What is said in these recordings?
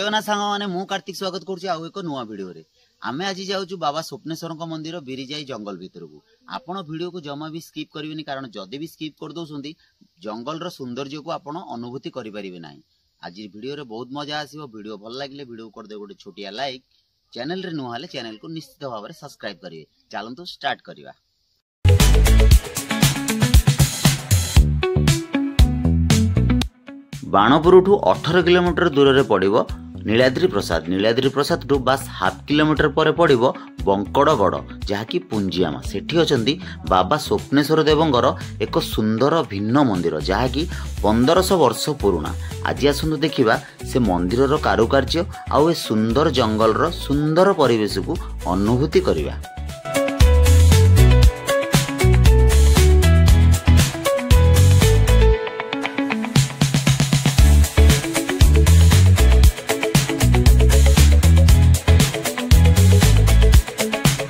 जगन्नाथ सांग माने मु कार्तिक स्वागत करुछि आउ एक नुआ वीडियो रे। आमे आज जाउछु बाबा स्वप्नेश्वर मंदिर बिरिजाई जंगल भितर को। आपण वीडियो को जमा भी स्किप करिवेनी कारण जदि भी स्किप कर दोसुंती जंगल रो सौंदर्य को आपण अनुभूति करि परिबे नाही। आज वीडियो रे बहुत मजा आसीबो। वीडियो भल लागिले वीडियो कर दे गोटे छोटिया लाइक, चैनल रे नुआ हले चैनल को निश्चित भाव में सब्सक्राइब करिवे। चलंतु स्टार्ट करिवा। बाणपुर 18 किलोमीटर दूर रे पड़िबो नीलाद्री प्रसाद। नीलाद्री प्रसाद टू बस हाफ किलोमीटर पर पड़िबो बंकड़गड़ जहाँकि पुंजियामा। सेठी अछंती बाबा स्वप्नेश्वर देवंगर एक सुंदर भिन्न मंदिर जहाँकि 1500 वर्ष पुराना। आज आसंतु देखिबा से मंदिर रो कारुकार्य आउ ए सुंदर जंगल रो सुंदर परिवेश को अनुभूति करिवा।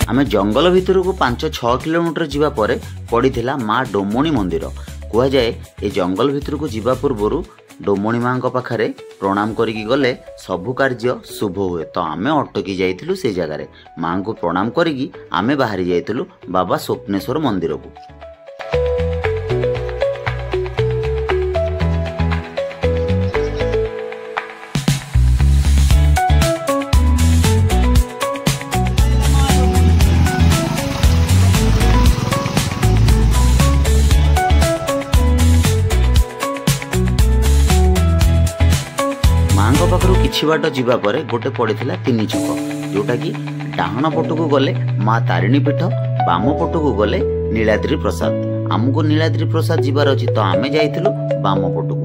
आमे जंगल भितर को 5-6 किलोमीटर जीवा परे पड़ीथिला माँ डोमणी मंदिर। कह जाए ए जंगल भितर को जीवा पूर्व डोमणी माँ पाखरे प्रणाम करिकी गले सबु कार्य शुभ हुए। तो आमे अटकी जाइथिलु से जगह रे माँ को प्रणाम करिकी आमे बाहरी जाइथिलु बाबा स्वप्नेश्वर मंदिर को। पाखरु किछि बाट जीवा परे गोटे पड़ीथिला 3 छक जोटा कि डाहण पटकू गले माँ तारिणी पीठ, बाम पटकू गले नीलाद्री प्रसाद। आमको नीलाद्री प्रसाद जीवार अछि तो आमे जाइथिलु बाम पटकू।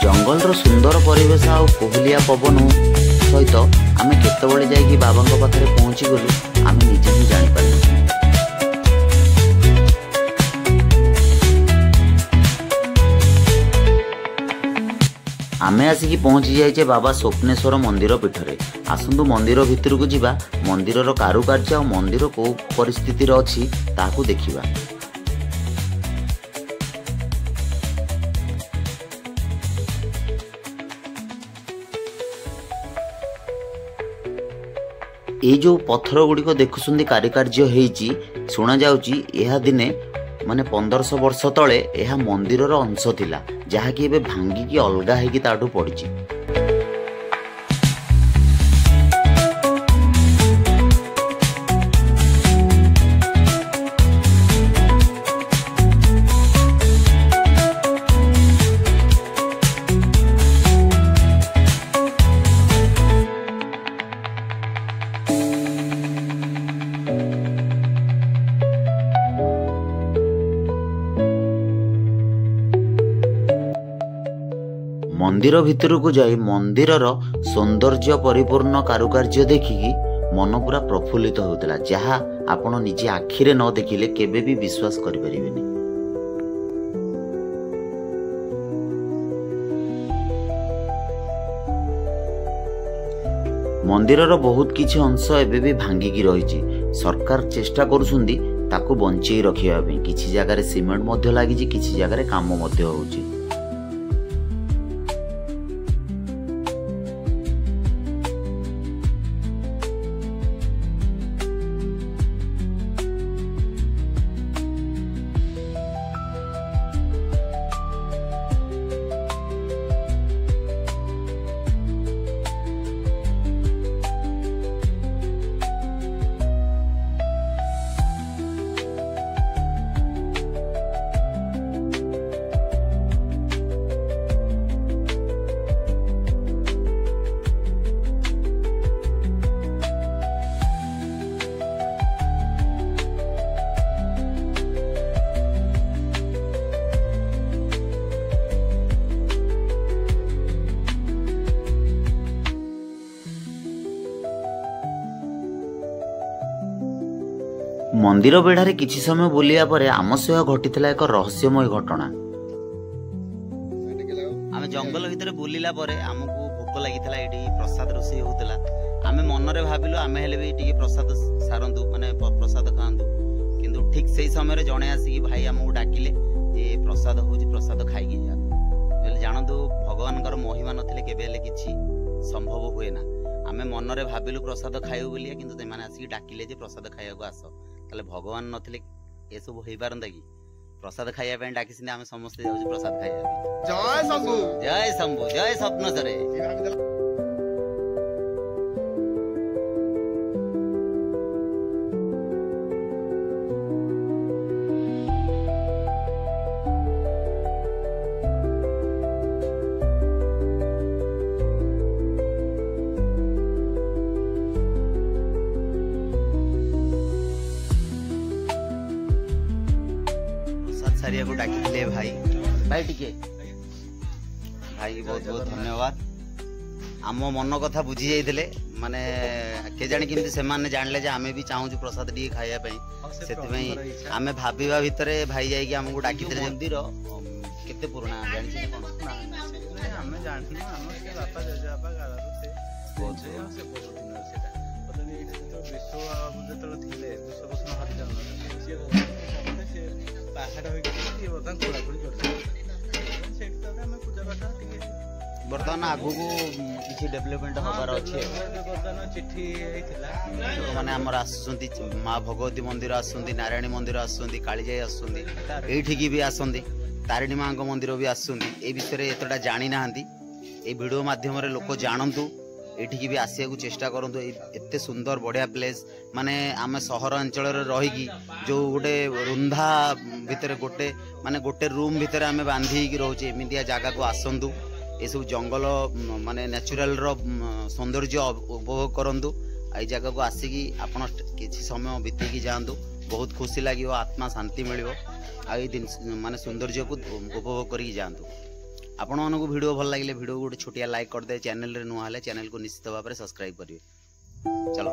जंगल सुंदर परिवेश आ कोहलिया पवन सहित आमे केतबेले जाइकी बाबांक पाखरे पहुंची गलु आमे निजे ही जानि पारलु। आमे आसिकी पहुंची जाइचे बाबा स्वप्नेश्वर मंदिर पीठरे। आसंतु मंदिर भितर को जिबा, मंदिर रो कारुकार्य आ मंदिर को परिस्थिति रो अछि ताकू देखिबा। ये जो पत्थर गुड़िक देखुं कारुकार्य होईची शुणा जाउची यह दिने माने 1500 वर्ष तले यह मंदिर रो अंश थिला जहाँकि एबे भांगिकी अलगा हेकी ताठू पड़िची। मंदिर भितर को जाई मंदिर सौंदर्य परिपूर्ण कारुकार्य देखिकी मन पूरा प्रफुल्लित होता जहाँ आपण निजे आखिरे न देखिले केबे भी विश्वास करि परिबेनी। मंदिर बहुत किछि अंश एबे भी भांगिकी रहिछि। सरकार चेष्टा करूछंदी ताकू बंचेई रखिया पे। किछि जगह रे सीमेंट मध्य लागिछि, किछि जगह रे काम मध्य होउछि। मंदिर बेढ़ारे किछि समय बुलिया परे आम सह घटिथिला एक रहस्यमय घटना। जंगल भितर बुलिला परे आमको भोक लगी ये प्रसाद रोषे होता आम मनरे भाविलु आम हेले भी टी प्रसाद सारंतु माने प्रसाद खातु किंतु ठीक से समय जड़े आसिक भाई आमको डाकिले ये प्रसाद हूँ प्रसाद खाई जा जानतु भगवान महिमा नथिले केबेले किछि संभव हुए ना आम मनरे भाविलु प्रसाद खाइबु बोलिया किंतु से आसिक डाकिले जे प्रसाद खाइबा आस ताले भगवान नथिले ये सब हो पारंता कि प्रसाद खाइबा डाकी आम समस्त जाऊँ प्रसाद खाइबा जय शंभु जय शंभु जय स्वप्नसरे सारिया को डाकी भाई भाई टिके भाई बहुत बहुत धन्यवाद आम मन कथा बुझी जाइए माने के जानी केमती से माने जानले जे आमे भी चाहूँ प्रसाद टी खाइबा से आमे भाविबा भितर भाई जाइए आमको डाकी मंदिर केते पुराना जानि कोन आमे जानथि हमर के बापा जजाबा गाला से बहुत से बहुत दिन सेटा पता नहीं तो विश्व जतल थिले विश्व प्रश्न हरि जन्म से पहाड़ हो गई बर्तन खोला खोली करते सेट तो हमें पूजा पाठ टिके बर्तमान आगु को किसी डेवलपमेंट होबार अछि बर्तन चिट्ठी हेतिला माने हमर आसुंती मां भगवती मंदिर आसुंती नारायणी मंदिर आसुंती कालीजाई आसुंती एठी की भी आसुंती तारिणी मां को मंदिर भी आसुंती ए विषय रे एतडा जानि नाहंती ए वीडियो माध्यम रे लोक जानंतु एठी की भी आसिया को चेष्टा करंतु एते सुंदर बढ़िया प्लेस माने आमे शहर अंचल रे रही जो गोटे रुंधा भितर गोटे माने गोटे रूम भितर आमे बांधी की रहउचे एमितिया जागा को आसंतु ये सब जंगल माने नेचुरल रो सौंदर्य उपभोग करंतु आई जगह को आसिकी आपण किछि समय बितेकी जांतु बहुत खुशी लागियो आत्मा शांति मिलियो आई दिन माने सौंदर्य को उपभोग करी जांतु आपण मानको वीडियो भल लागिले वीडियो को छोटिया लाइक कर दे चैनल रे नुआ हले चैनल को निश्चित भाव में सब्सक्राइब करिवे चलो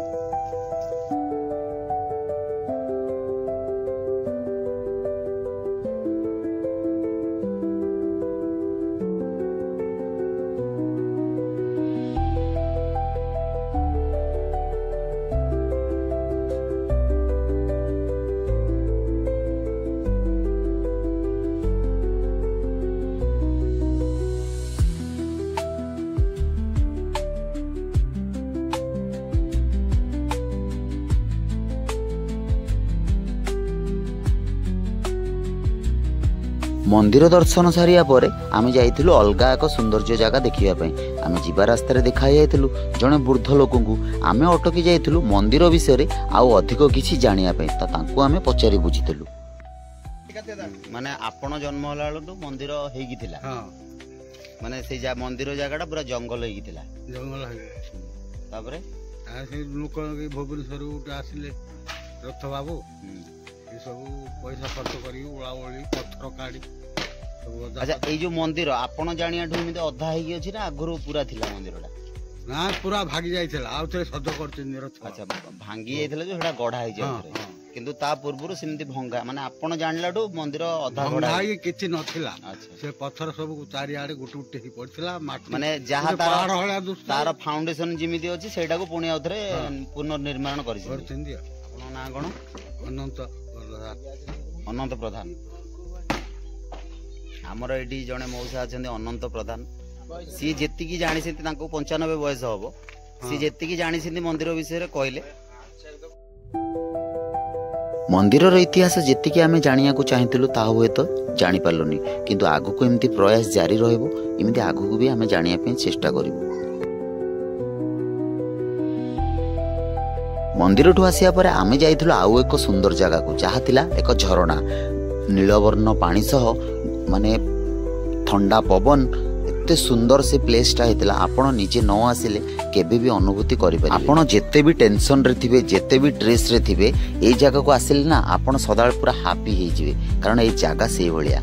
मंदिर दर्शन सारिया पर आम जाइलु अलग एक सौंदर्य जगह देखा आम जीवा रास्तार देखाई जाइलु जड़े वृद्ध लोक आम अटकी जाइलु मंदिर विषय आउ अधिक किसी जानापी तो आम पचारि बुझीलु माने आपण जन्म होला तो मंदिर होगी माने से मंदिर जगह पूरा जंगल होगी जंगल तापरे लोक भुवनेश्वर आसिले रथ बाबू ये सब पैसा खर्च करी ओलाओली पत्थर काढ़ी अच्छा ये जो मंदिर आपण जानिया ठुमिते अधा हेगी अछि ना आगुरु पूरा थिला मंदिरटा ना पूरा भागी जाइथिला आ थरे सज करथिन रथ अच्छा भांगी जाइथिला जो हेडा गढा हेइ जाय किंतु ता पूर्वरु सिमती भंगा माने आपण जानलाडू मंदिर अधा गढा भाई किछि नथिला से पत्थर सब चारि आडे गुट गुट ही पड़थिला माने जहा तार फाउंडेशन जिमिति अछि सेटा को पुणी आउथरे पुनर्निर्माण करथिन दिया आपण ना कोन अनंत प्रधान आमर ये जड़े मौसा अच्छा अनंत प्रधान सी जी जानी 95 बयस हम सी जी जानी मंदिर विषय कहले मंदिर इतिहास जी आम जाना चाहूँ ता हुए तो जानी पार्लुनी किंतु आगु को एमती प्रयास जारी रही आगु को भी आम जानापी चेष्टा करूँ मंदिर ठू आसिया पर आमे जाइथिलु आउ एक सुंदर जगह को जहा थिला एक झरणा नीलवर्ण पानी सह माने ठंडा पवन एते सुंदर से प्लेसटा हेतिला आपण निजे न आसिले केबे भी अनुभूति करि पारे आपण जेते भी टेंशन रे थिबे जेते भी स्ट्रेस रे थिबे ए जगह को आसिले ना आपण सदाळ पूरा हैप्पी हे जिवे कारण ए जगह से भलिया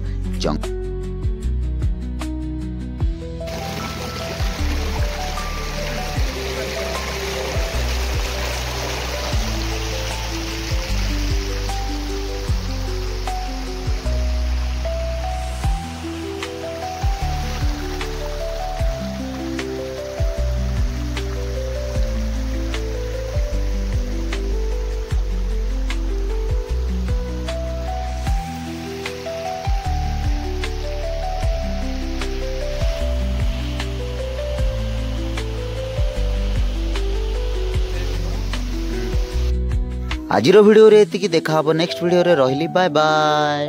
आजिर भिडियो रे एतिकी देखा हबो नेक्स्ट भिडियो रे। रहिली बाय बाय।